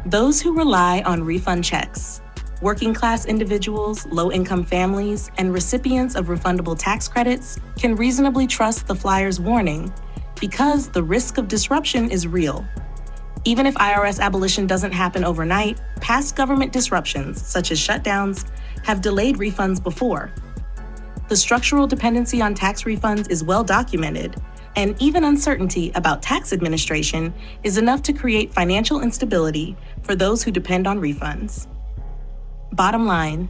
Those who rely on refund checks, working class individuals, low-income families, and recipients of refundable tax credits can reasonably trust the flyer's warning because the risk of disruption is real. Even if IRS abolition doesn't happen overnight, past government disruptions, such as shutdowns, have delayed refunds before. The structural dependency on tax refunds is well documented, and even uncertainty about tax administration is enough to create financial instability for those who depend on refunds. Bottom line,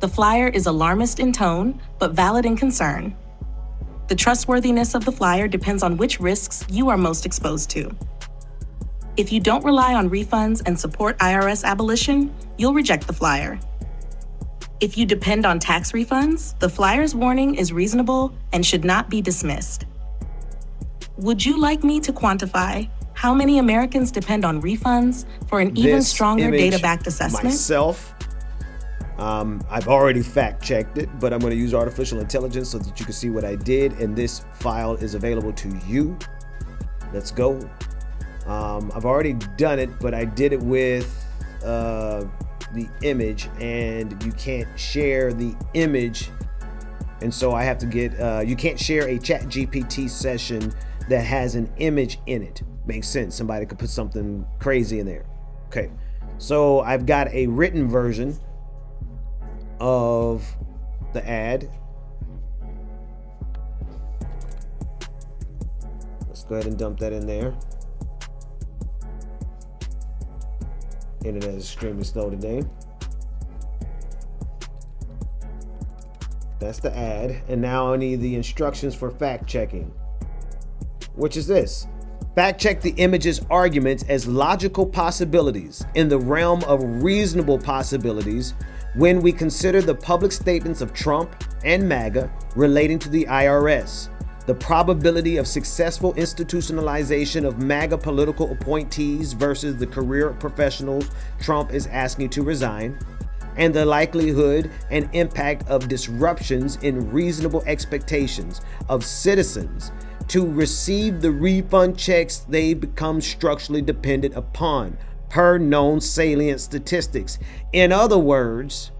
the flyer is alarmist in tone, but valid in concern. The trustworthiness of the flyer depends on which risks you are most exposed to. If you don't rely on refunds and support IRS abolition, you'll reject the flyer. If you depend on tax refunds, the flyer's warning is reasonable and should not be dismissed. Would you like me to quantify how many Americans depend on refunds for an even stronger data-backed assessment? Myself, I've already fact-checked it, but I'm going to use artificial intelligence so that you can see what I did, and this file is available to you. Let's go. I've already done it, but I did it with the image, and you can't share the image, and so I have to get you can't share a ChatGPT session that has an image in it. Makes sense. Somebody could put something crazy in there. Okay, so I've got a written version of the ad. Let's go ahead and dump that in there. Internet is extremely slow today. That's the ad. And now I need the instructions for fact checking, which is this. Fact check the image's arguments as logical possibilities in the realm of reasonable possibilities when we consider the public statements of Trump and MAGA relating to the IRS, the probability of successful institutionalization of MAGA political appointees versus the career professionals Trump is asking to resign, and the likelihood and impact of disruptions in reasonable expectations of citizens to receive the refund checks they become structurally dependent upon, per known salient statistics. In other words,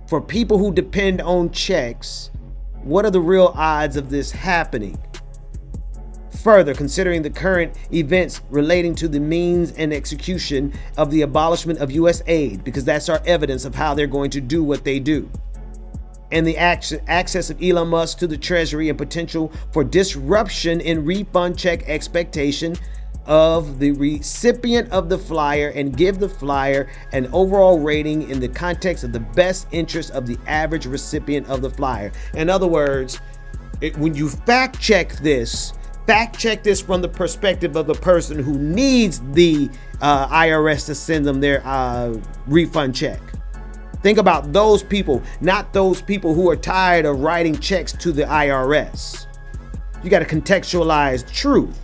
for people who depend on checks, what are the real odds of this happening? Further, considering the current events relating to the means and execution of the abolishment of U.S. aid, because that's our evidence of how they're going to do what they do, and the access of Elon Musk to the Treasury and potential for disruption in refund check expectation of the recipient of the flyer, and give the flyer an overall rating in the context of the best interest of the average recipient of the flyer. In other words, when you fact check this from the perspective of the person who needs the IRS to send them their refund check. Think about those people, not those people who are tired of writing checks to the IRS. You got to contextualize truth,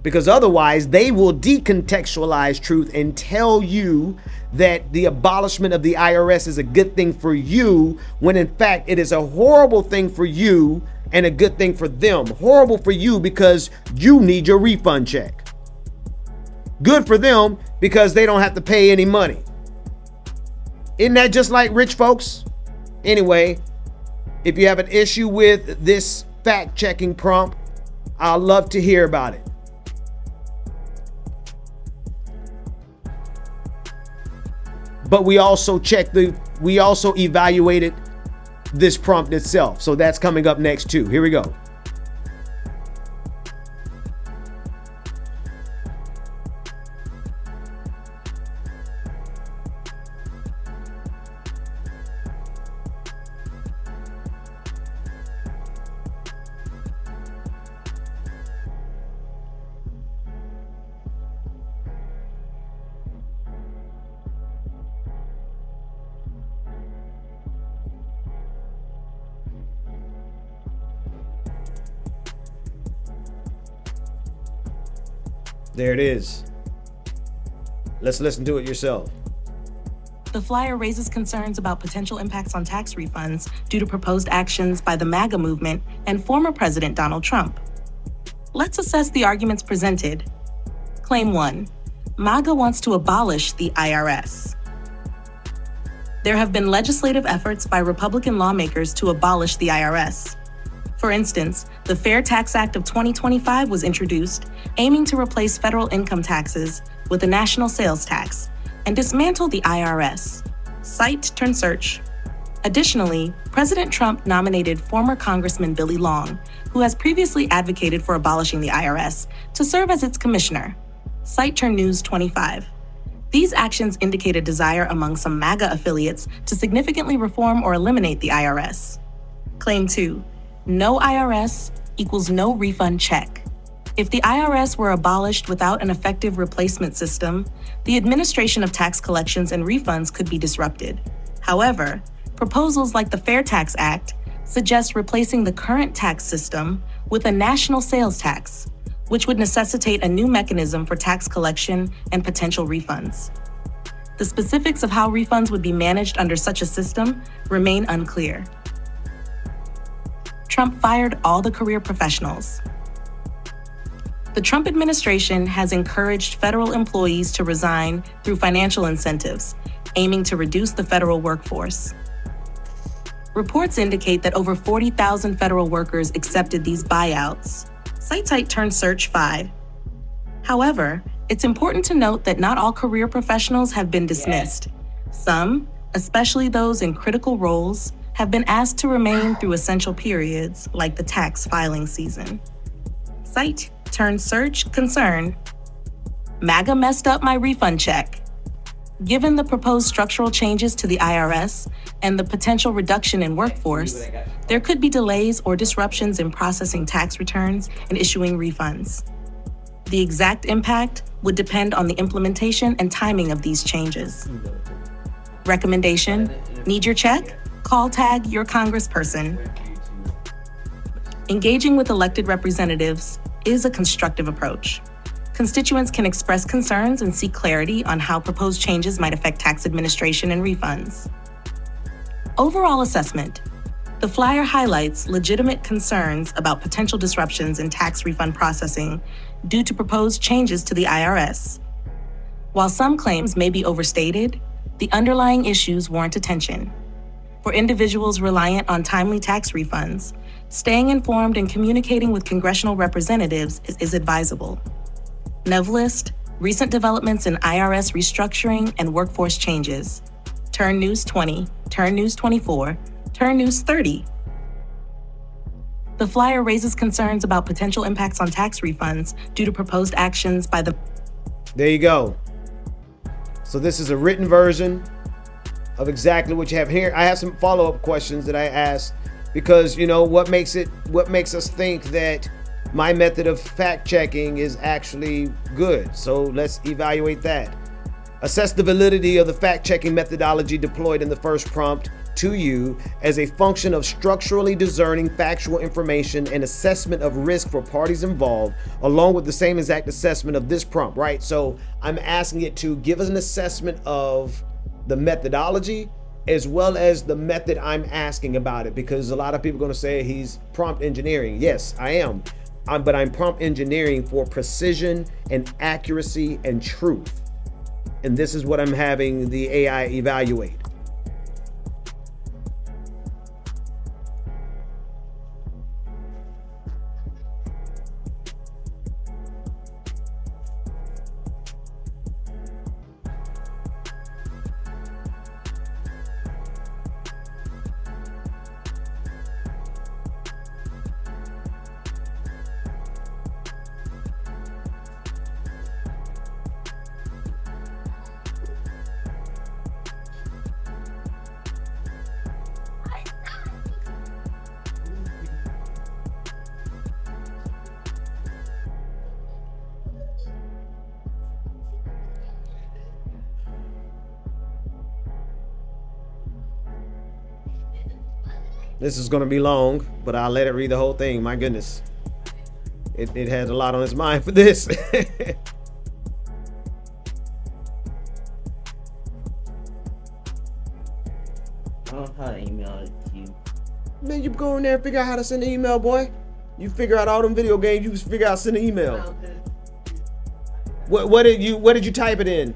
because otherwise they will decontextualize truth and tell you that the abolishment of the IRS is a good thing for you, when in fact it is a horrible thing for you and a good thing for them. Horrible for you because you need your refund check. Good for them because they don't have to pay any money. Isn't that just like rich folks? Anyway, if you have an issue with this fact-checking prompt, I'd love to hear about it. But we also evaluated this prompt itself. So that's coming up next too. Here we go. There it is. Let's listen to it yourself. The flyer raises concerns about potential impacts on tax refunds due to proposed actions by the MAGA movement and former President Donald Trump. Let's assess the arguments presented. Claim 1. MAGA wants to abolish the IRS. There have been legislative efforts by Republican lawmakers to abolish the IRS. For instance, the Fair Tax Act of 2025 was introduced, aiming to replace federal income taxes with a national sales tax and dismantle the IRS. Cite, turn search. Additionally, President Trump nominated former Congressman Billy Long, who has previously advocated for abolishing the IRS, to serve as its commissioner. Cite, turn news 25. These actions indicate a desire among some MAGA affiliates to significantly reform or eliminate the IRS. Claim 2. No IRS equals no refund check. If the IRS were abolished without an effective replacement system, the administration of tax collections and refunds could be disrupted. However, proposals like the Fair Tax Act suggest replacing the current tax system with a national sales tax, which would necessitate a new mechanism for tax collection and potential refunds. The specifics of how refunds would be managed under such a system remain unclear. Trump fired all the career professionals. The Trump administration has encouraged federal employees to resign through financial incentives, aiming to reduce the federal workforce. Reports indicate that over 40,000 federal workers accepted these buyouts. Cite, turn search 5. However, it's important to note that not all career professionals have been dismissed. Some, especially those in critical roles, have been asked to remain through essential periods like the tax filing season. Cite, turn search, concern. MAGA messed up my refund check. Given the proposed structural changes to the IRS and the potential reduction in workforce, there could be delays or disruptions in processing tax returns and issuing refunds. The exact impact would depend on the implementation and timing of these changes. Recommendation: need your check? Call tag your congressperson. Engaging with elected representatives is a constructive approach. Constituents can express concerns and seek clarity on how proposed changes might affect tax administration and refunds. Overall assessment: the flyer highlights legitimate concerns about potential disruptions in tax refund processing due to proposed changes to the IRS. While some claims may be overstated, the underlying issues warrant attention. For individuals reliant on timely tax refunds, staying informed and communicating with congressional representatives is advisable. Nevlist, recent developments in IRS restructuring and workforce changes. Turn News 20, Turn News 24, Turn News 30. The flyer raises concerns about potential impacts on tax refunds due to proposed actions by the... There you go. So this is a written version of exactly what you have here. I have some follow-up questions that I asked because, you know, what makes us think that my method of fact-checking is actually good. So let's evaluate that. Assess the validity of the fact-checking methodology deployed in the first prompt to you as a function of structurally discerning factual information and assessment of risk for parties involved, along with the same exact assessment of this prompt, right? So I'm asking it to give us an assessment of the methodology as well as the method I'm asking about it, because a lot of people are going to say he's prompt engineering. Yes, I am. But I'm prompt engineering for precision and accuracy and truth. And this is what I'm having the AI evaluate. This is going to be long, but I'll let it read the whole thing. My goodness. It has a lot on its mind for this. I don't know how to email it to you. Man, you go in there and figure out how to send an email, boy. You figure out all them video games, you just figure out send an email. What did you type it in?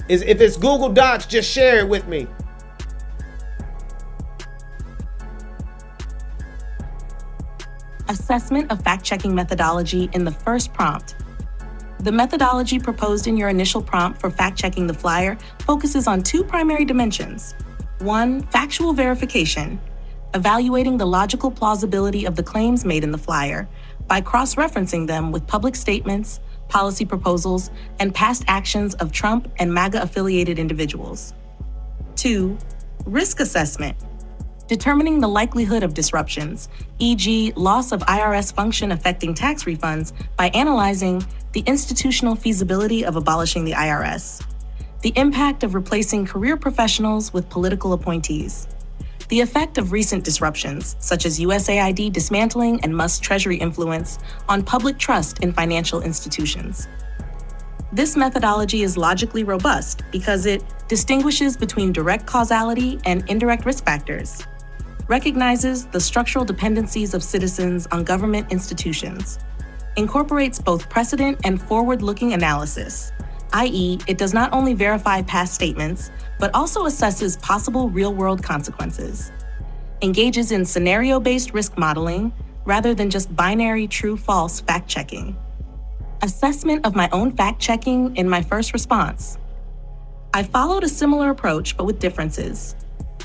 If it's Google Docs, just share it with me. Assessment of fact-checking methodology in the first prompt. The methodology proposed in your initial prompt for fact-checking the flyer focuses on two primary dimensions. One, factual verification, evaluating the logical plausibility of the claims made in the flyer by cross-referencing them with public statements, policy proposals, and past actions of Trump and MAGA-affiliated individuals. Two, risk assessment, determining the likelihood of disruptions, e.g., loss of IRS function affecting tax refunds, by analyzing the institutional feasibility of abolishing the IRS, the impact of replacing career professionals with political appointees, the effect of recent disruptions, such as USAID dismantling and Musk's Treasury influence, on public trust in financial institutions. This methodology is logically robust because it distinguishes between direct causality and indirect risk factors, recognizes the structural dependencies of citizens on government institutions, incorporates both precedent and forward-looking analysis, i.e., it does not only verify past statements, but also assesses possible real-world consequences, engages in scenario-based risk modeling rather than just binary true-false fact-checking. Assessment of my own fact-checking in my first response. I followed a similar approach, but with differences.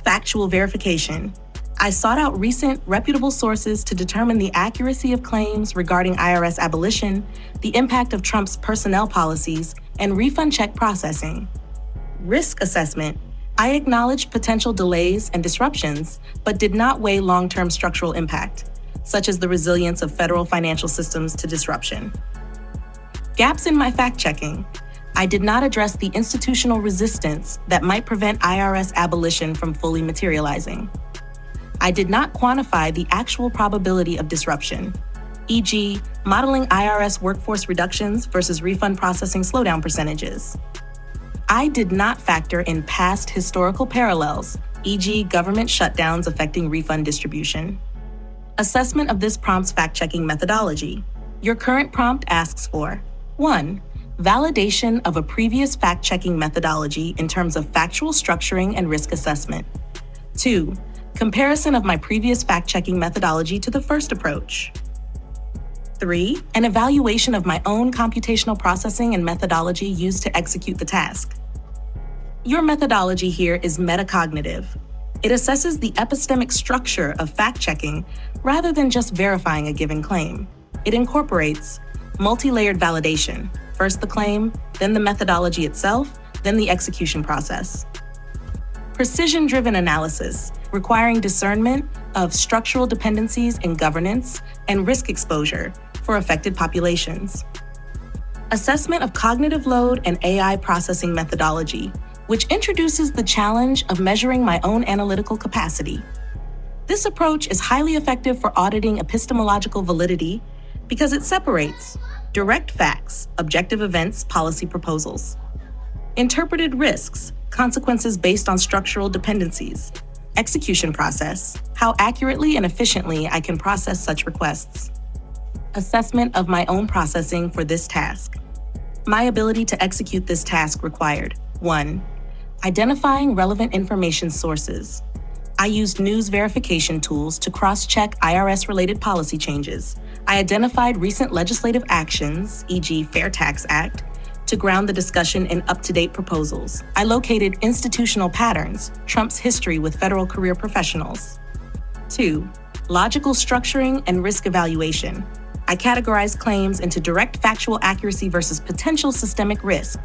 Factual verification. I sought out recent, reputable sources to determine the accuracy of claims regarding IRS abolition, the impact of Trump's personnel policies, and refund check processing. Risk assessment. I acknowledged potential delays and disruptions, but did not weigh long-term structural impact, such as the resilience of federal financial systems to disruption. Gaps in my fact-checking. I did not address the institutional resistance that might prevent IRS abolition from fully materializing. I did not quantify the actual probability of disruption, e.g., modeling IRS workforce reductions versus refund processing slowdown percentages. I did not factor in past historical parallels, e.g., government shutdowns affecting refund distribution. Assessment of this prompt's fact-checking methodology. Your current prompt asks for 1. Validation of a previous fact-checking methodology in terms of factual structuring and risk assessment. 2. Comparison of my previous fact-checking methodology to the first approach. 3. An evaluation of my own computational processing and methodology used to execute the task. Your methodology here is metacognitive. It assesses the epistemic structure of fact-checking rather than just verifying a given claim. It incorporates multi-layered validation, first the claim, then the methodology itself, then the execution process. Precision-driven analysis, requiring discernment of structural dependencies in governance and risk exposure for affected populations. Assessment of cognitive load and AI processing methodology, which introduces the challenge of measuring my own analytical capacity. This approach is highly effective for auditing epistemological validity because it separates direct facts, objective events, policy proposals, interpreted risks, consequences based on structural dependencies, execution process, how accurately and efficiently I can process such requests. Assessment of my own processing for this task. My ability to execute this task required 1. Identifying relevant information sources. I used news verification tools to cross-check IRS-related policy changes. I identified recent legislative actions, e.g. Fair Tax Act, to ground the discussion in up-to-date proposals. I located institutional patterns, Trump's history with federal career professionals. 2. Logical structuring and risk evaluation. I categorized claims into direct factual accuracy versus potential systemic risk.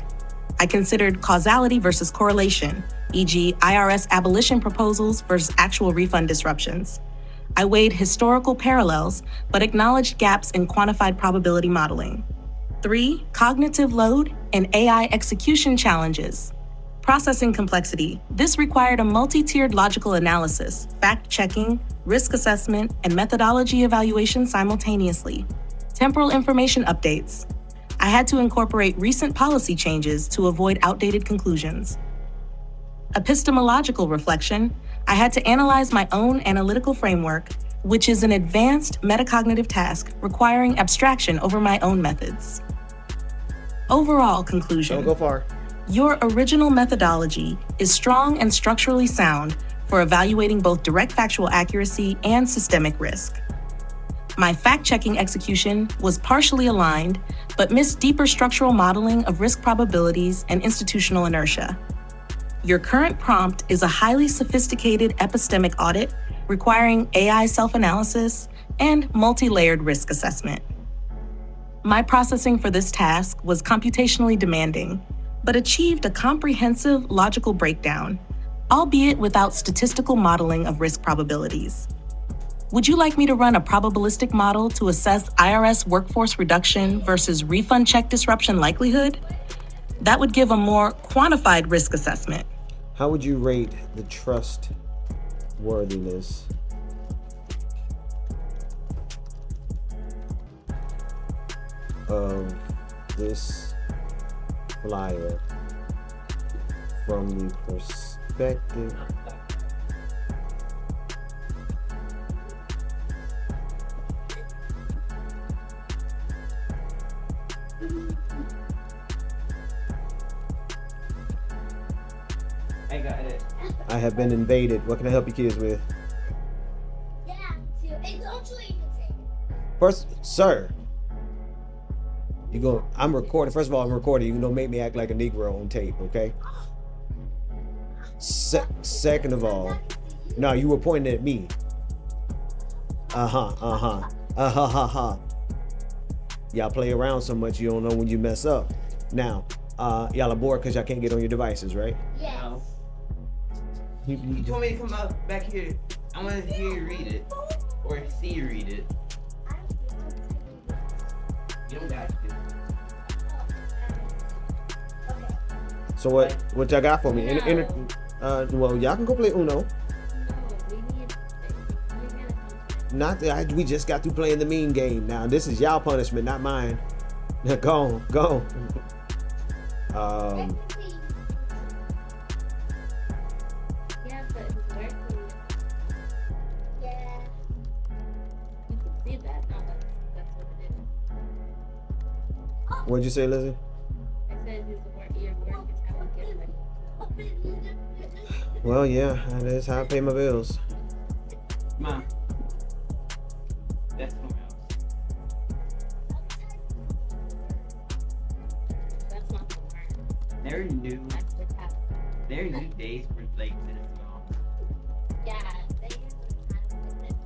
I considered causality versus correlation, e.g. IRS abolition proposals versus actual refund disruptions. I weighed historical parallels, but acknowledged gaps in quantified probability modeling. 3. Cognitive load and AI execution challenges. Processing complexity. This required a multi-tiered logical analysis, fact-checking, risk assessment, and methodology evaluation simultaneously. Temporal information updates. I had to incorporate recent policy changes to avoid outdated conclusions. Epistemological reflection. I had to analyze my own analytical framework, which is an advanced metacognitive task requiring abstraction over my own methods. Overall conclusion. Don't go far. Your original methodology is strong and structurally sound for evaluating both direct factual accuracy and systemic risk. My fact-checking execution was partially aligned, but missed deeper structural modeling of risk probabilities and institutional inertia. Your current prompt is a highly sophisticated epistemic audit requiring AI self-analysis and multi-layered risk assessment. My processing for this task was computationally demanding, but achieved a comprehensive logical breakdown, albeit without statistical modeling of risk probabilities. Would you like me to run a probabilistic model to assess IRS workforce reduction versus refund check disruption likelihood? That would give a more quantified risk assessment. How would you rate the trustworthiness of this flyer from the perspective I got it. I have been invaded. What can I help you kids with? Yeah, it's actually you can say. First, sir. I'm recording. First of all, I'm recording. You don't make me act like a Negro on tape, okay? Second of all, no, you were pointing at me. Y'all play around so much you don't know when you mess up. Now, y'all are bored because y'all can't get on your devices, right? Yes. No. You told me to come up back here. I want to hear you read it. Or see you read it. You don't got to. Okay. So what y'all got for me? No. Well, y'all can go play Uno. No, we need. Not that we just got through playing the mean game. Now this is y'all punishment, not mine. Now go on. Yeah, but it's working. Yeah. You can see that. No, that's what it is. What'd you say, Lizzie? I said your work is how we get ready. Well, yeah, that is how I pay my bills. Mom. That's somewhere else. That's not the word. Never knew. That's what's happening. There new days were like this long. Yeah, they use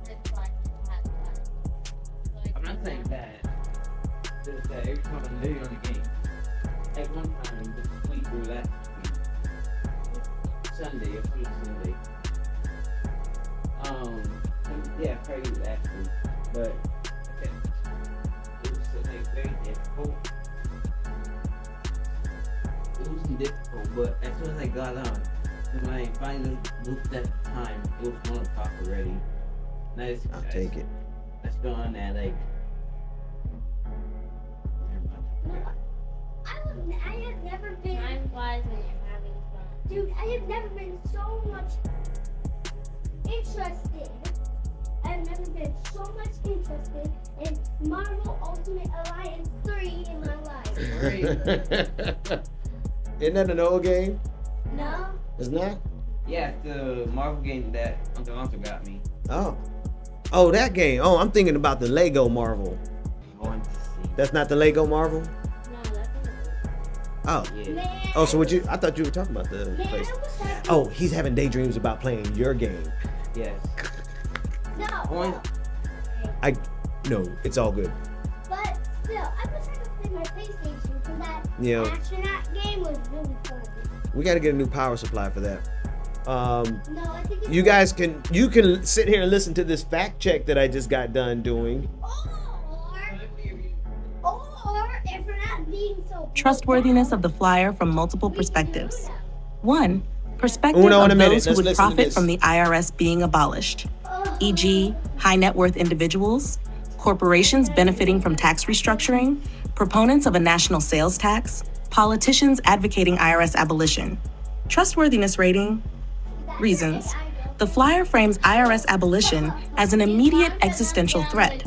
this like I'm not saying that. Just that every time I'm literally on the game. At one time, the week or last week. Sunday, a full Sunday. Yeah, probably last week. But okay. It was like very difficult. It wasn't difficult, but as soon as I got on, and when I finally looked at the time, it was 1 o'clock already. Nice. I'll take it. I still on that like. I have never been. Time flies when you're having fun. Dude, I have never been so much interested. I have never been so much interested in Marvel Ultimate Alliance 3 in my life. Isn't that an old game? No? It's not? Yeah, the Marvel game that Uncle got me. Oh, that game. Oh, I'm thinking about the Lego Marvel. Going to see. That's not the Lego Marvel? No, that's Oh. Yeah. Man. Oh, so I thought you were talking about the Man, place. I was happy. Oh, he's having daydreams about playing your game. Yes. No. On- No, it's all good. But still, I wish I could play my PlayStation because that Yeah. astronaut game was really fun. We got to get a new power supply for that. No, I think it's You guys can sit here and listen to this fact check that I just got done doing. Or if we're not being so Trustworthiness of the flyer from multiple perspectives. 1. Perspective Uno in a of minute. those who Let's would listen to profit this. from the IRS being abolished, e.g., high net worth individuals, corporations benefiting from tax restructuring, proponents of a national sales tax, politicians advocating IRS abolition. Trustworthiness rating, reasons. The flyer frames IRS abolition as an immediate existential threat,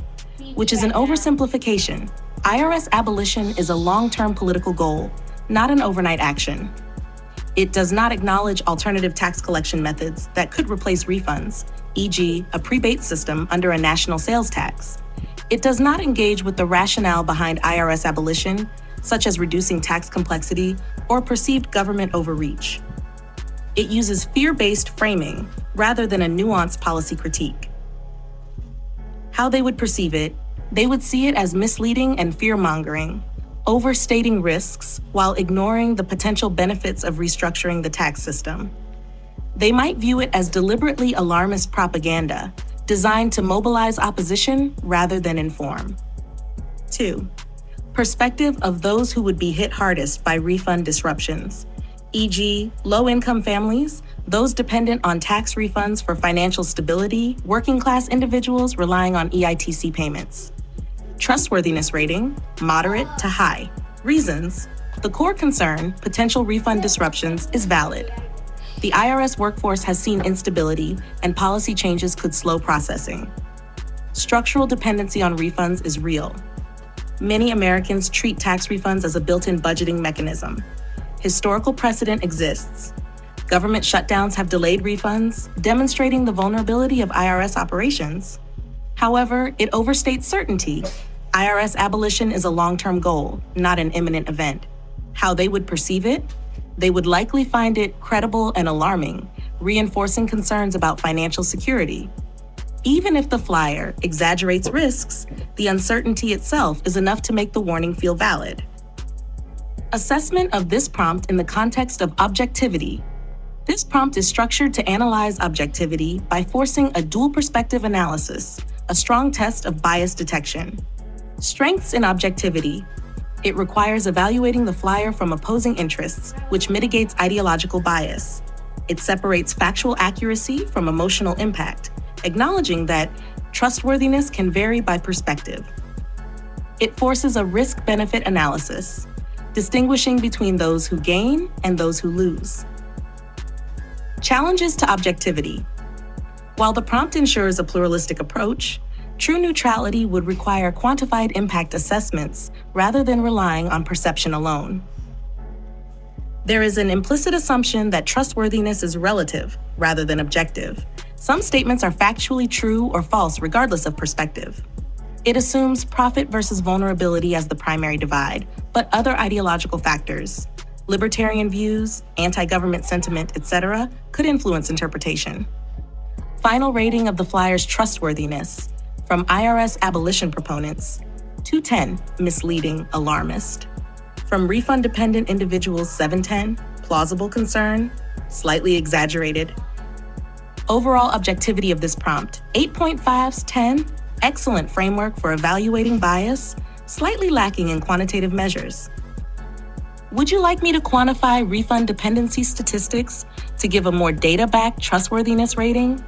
which is an oversimplification. IRS abolition is a long-term political goal, not an overnight action. It does not acknowledge alternative tax collection methods that could replace refunds, e.g., a prebate system under a national sales tax. It does not engage with the rationale behind IRS abolition, such as reducing tax complexity or perceived government overreach. It uses fear-based framing rather than a nuanced policy critique. How they would perceive it, they would see it as misleading and fear-mongering, overstating risks while ignoring the potential benefits of restructuring the tax system. They might view it as deliberately alarmist propaganda, designed to mobilize opposition rather than inform. 2. Perspective of those who would be hit hardest by refund disruptions, e.g., low-income families, those dependent on tax refunds for financial stability, working-class individuals relying on EITC payments. Trustworthiness rating, moderate to high. Reasons: the core concern, potential refund disruptions, is valid. The IRS workforce has seen instability, and policy changes could slow processing. Structural dependency on refunds is real. Many Americans treat tax refunds as a built-in budgeting mechanism. Historical precedent exists. Government shutdowns have delayed refunds, demonstrating the vulnerability of IRS operations. However, it overstates certainty. IRS abolition is a long-term goal, not an imminent event. How they would perceive it? They would likely find it credible and alarming, reinforcing concerns about financial security. Even if the flyer exaggerates risks, the uncertainty itself is enough to make the warning feel valid. Assessment of this prompt in the context of objectivity. This prompt is structured to analyze objectivity by forcing a dual perspective analysis, a strong test of bias detection. Strengths in objectivity. It requires evaluating the flyer from opposing interests, which mitigates ideological bias. It separates factual accuracy from emotional impact, acknowledging that trustworthiness can vary by perspective. It forces a risk-benefit analysis, distinguishing between those who gain and those who lose. Challenges to objectivity. While the prompt ensures a pluralistic approach, true neutrality would require quantified impact assessments rather than relying on perception alone. There is an implicit assumption that trustworthiness is relative rather than objective. Some statements are factually true or false regardless of perspective. It assumes profit versus vulnerability as the primary divide, but other ideological factors, libertarian views, anti-government sentiment, etc., could influence interpretation. Final rating of the flyer's trustworthiness. From IRS abolition proponents, 210, misleading, alarmist. From refund-dependent individuals, 710, plausible concern, slightly exaggerated. Overall objectivity of this prompt, 8.5's 10, excellent framework for evaluating bias, slightly lacking in quantitative measures. Would you like me to quantify refund dependency statistics to give a more data-backed trustworthiness rating?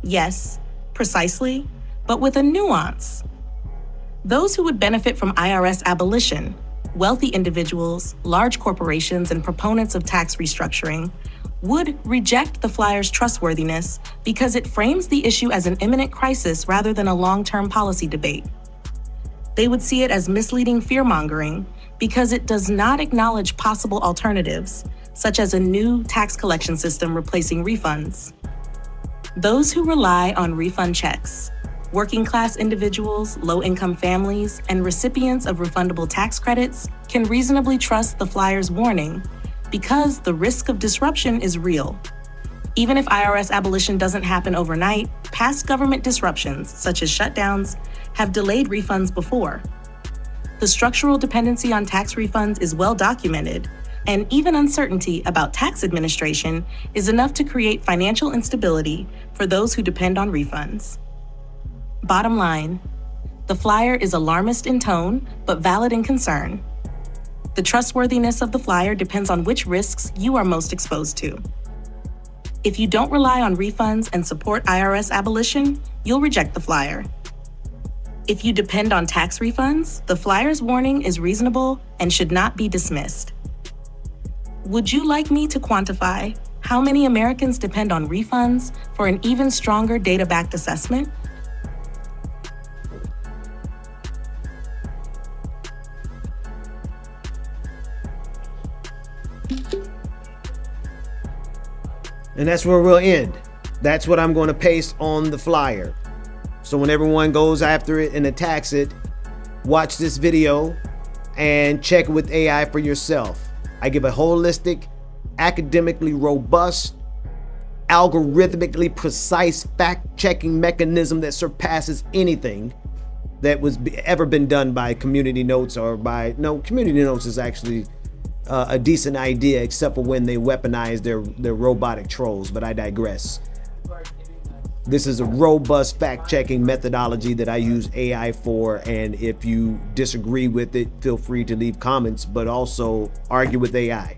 Yes, precisely, but with a nuance. Those who would benefit from IRS abolition, wealthy individuals, large corporations, and proponents of tax restructuring, would reject the flyer's trustworthiness because it frames the issue as an imminent crisis rather than a long-term policy debate. They would see it as misleading fear-mongering, because it does not acknowledge possible alternatives, such as a new tax collection system replacing refunds. Those who rely on refund checks, working class individuals, low-income families, and recipients of refundable tax credits can reasonably trust the flyer's warning because the risk of disruption is real. Even if IRS abolition doesn't happen overnight, past government disruptions, such as shutdowns, have delayed refunds before. The structural dependency on tax refunds is well documented, and even uncertainty about tax administration is enough to create financial instability for those who depend on refunds. Bottom line, the flyer is alarmist in tone, but valid in concern. The trustworthiness of the flyer depends on which risks you are most exposed to. If you don't rely on refunds and support IRS abolition, you'll reject the flyer. If you depend on tax refunds, the flyer's warning is reasonable and should not be dismissed. Would you like me to quantify how many Americans depend on refunds for an even stronger data-backed assessment? And that's where we'll end. That's what I'm going to paste on the flyer. So when everyone goes after it and attacks it, watch this video and check it with AI for yourself. I give a holistic, academically robust, algorithmically precise fact-checking mechanism that surpasses anything that was ever been done by Community Notes or by, no, Community Notes is actually a decent idea, except for when they weaponize their robotic trolls, but I digress. This is a robust fact-checking methodology that I use AI for, and if you disagree with it, feel free to leave comments, but also argue with AI.